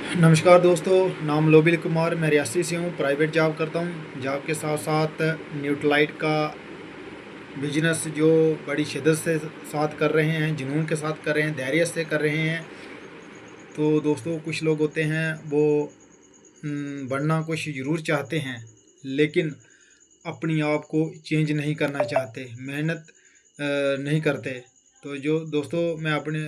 नमस्कार दोस्तों, नाम लोबिल कुमार। मैं रियासी से हूँ, प्राइवेट जॉब करता हूँ। जॉब के साथ साथ न्यूट्रलाइट का बिजनेस जो बड़ी शिद्दत से साथ कर रहे हैं, जुनून के साथ कर रहे हैं, धैर्य से कर रहे हैं। तो दोस्तों, कुछ लोग होते हैं वो बढ़ना कुछ ज़रूर चाहते हैं, लेकिन अपनी आप को चेंज नहीं करना चाहते, मेहनत नहीं करते। तो जो दोस्तों, मैं अपने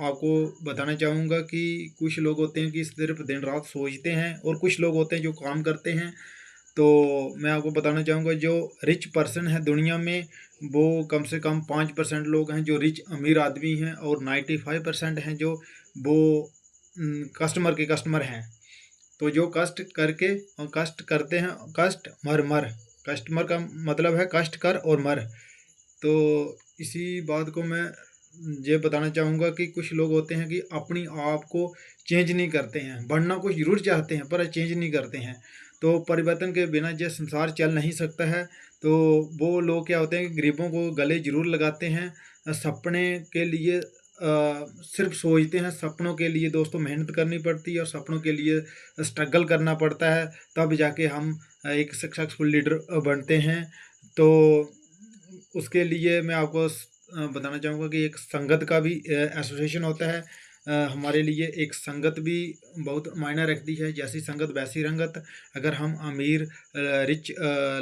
आपको बताना चाहूँगा कि कुछ लोग होते हैं कि सिर्फ दिन रात सोचते हैं, और कुछ लोग होते हैं जो काम करते हैं। तो मैं आपको बताना चाहूँगा, जो रिच पर्सन है दुनिया में, वो कम से कम 5% लोग हैं जो रिच अमीर आदमी हैं, और 95% हैं जो वो कस्टमर के कस्टमर हैं। तो जो कष्ट करके और कष्ट करते हैं, कष्ट मर मर, कस्टमर का मतलब है कष्ट कर और मर। तो इसी बात को मैं ये बताना चाहूँगा कि कुछ लोग होते हैं कि अपनी आप को चेंज नहीं करते हैं, बढ़ना कुछ ज़रूर चाहते हैं पर चेंज नहीं करते हैं। तो परिवर्तन के बिना जो संसार चल नहीं सकता है। तो वो लोग क्या होते हैं कि गरीबों को गले ज़रूर लगाते हैं, सपने के लिए सिर्फ सोचते हैं। सपनों के लिए दोस्तों मेहनत करनी पड़ती है, और सपनों के लिए स्ट्रगल करना पड़ता है, तब जाके हम एक सक्सेसफुल लीडर बनते हैं। तो उसके लिए मैं आपको बताना चाहूँगा कि एक संगत का भी एसोसिएशन होता है। हमारे लिए एक संगत भी बहुत मायने रखती है, जैसी संगत वैसी रंगत। अगर हम अमीर रिच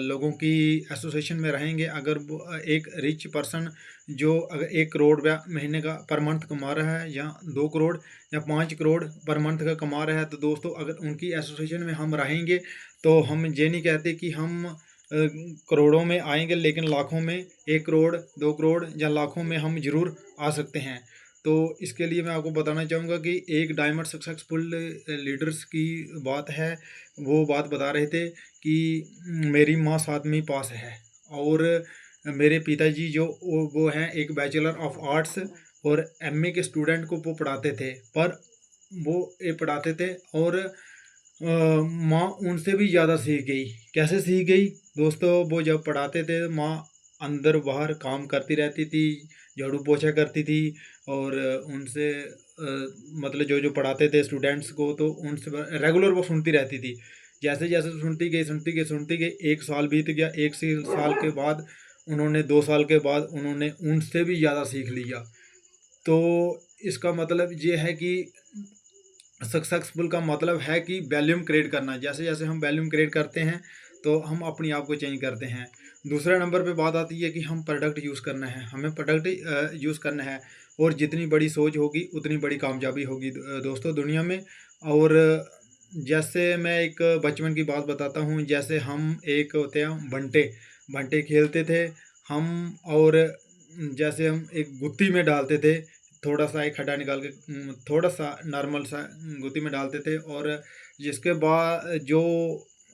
लोगों की एसोसिएशन में रहेंगे, अगर वो एक रिच पर्सन जो अगर 1 करोड़ रुपया महीने का पर मंथ कमा रहा है, या 2 करोड़ या 5 करोड़ पर मंथ का कमा रहा है, तो दोस्तों अगर उनकी एसोसिएशन में हम रहेंगे, तो हम ये नहीं कहते कि हम करोड़ों में आएंगे, लेकिन लाखों में, 1 करोड़ 2 करोड़ या लाखों में हम जरूर आ सकते हैं। तो इसके लिए मैं आपको बताना चाहूँगा कि एक डायमंड सक्सेसफुल लीडर्स की बात है। वो बात बता रहे थे कि मेरी माँ 7वीं पास है, और मेरे पिताजी जो वो हैं एक बैचलर ऑफ आर्ट्स और एमए के स्टूडेंट को वो पढ़ाते थे। पर वो ये पढ़ाते थे, और माँ उनसे भी ज़्यादा सीख गई। कैसे सीख गई दोस्तों? वो जब पढ़ाते थे, माँ अंदर बाहर काम करती रहती थी, झाड़ू पोछा करती थी, और उनसे मतलब जो जो पढ़ाते थे स्टूडेंट्स को, तो उनसे रेगुलर वो सुनती रहती थी। जैसे जैसे सुनती गई 1 साल बीत गया। 1 साल के बाद उन्होंने 2 साल के बाद उन्होंने उनसे भी ज़्यादा सीख लिया। तो इसका मतलब ये है कि सक्सेसफुल का मतलब है कि वैल्यूम क्रिएट करना। जैसे जैसे हम वैल्यूम क्रिएट करते हैं, तो हम अपने आप को चेंज करते हैं। दूसरे नंबर पे बात आती है कि हम प्रोडक्ट यूज़ करना है, हमें प्रोडक्ट यूज़ करना है, और जितनी बड़ी सोच होगी उतनी बड़ी कामयाबी होगी दोस्तों दुनिया में। और जैसे मैं एक बचपन की बात बताता हूँ। जैसे हम एक होते हैं बंटे, बंटे खेलते थे हम, और जैसे हम एक गुत्ती में डालते थे, थोड़ा सा एक खड्डा निकाल के थोड़ा सा नॉर्मल सा गुत्ती में डालते थे, और जिसके बाद जो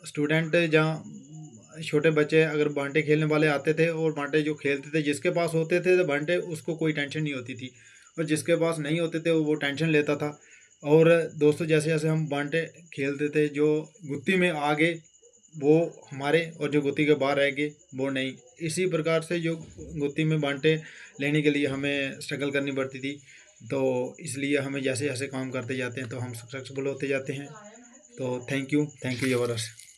स्टूडेंट जहाँ छोटे बच्चे अगर बांटे खेलने वाले आते थे, और बांटे जो खेलते थे जिसके पास होते थे तो बांटे, उसको कोई टेंशन नहीं होती थी, और जिसके पास नहीं होते थे वो टेंशन लेता था। और दोस्तों, जैसे जैसे हम बांटे खेलते थे, जो गुत्ती में आ गए वो हमारे, और जो गुत्ती के बाहर रह गए वो नहीं। इसी प्रकार से जो गुत्ती में बांटे लेने के लिए हमें स्ट्रगल करनी पड़ती थी। तो इसलिए हमें जैसे जैसे काम करते जाते हैं तो हम सक्सेसफुल होते जाते हैं। तो थैंक यू ज़बरदस्त।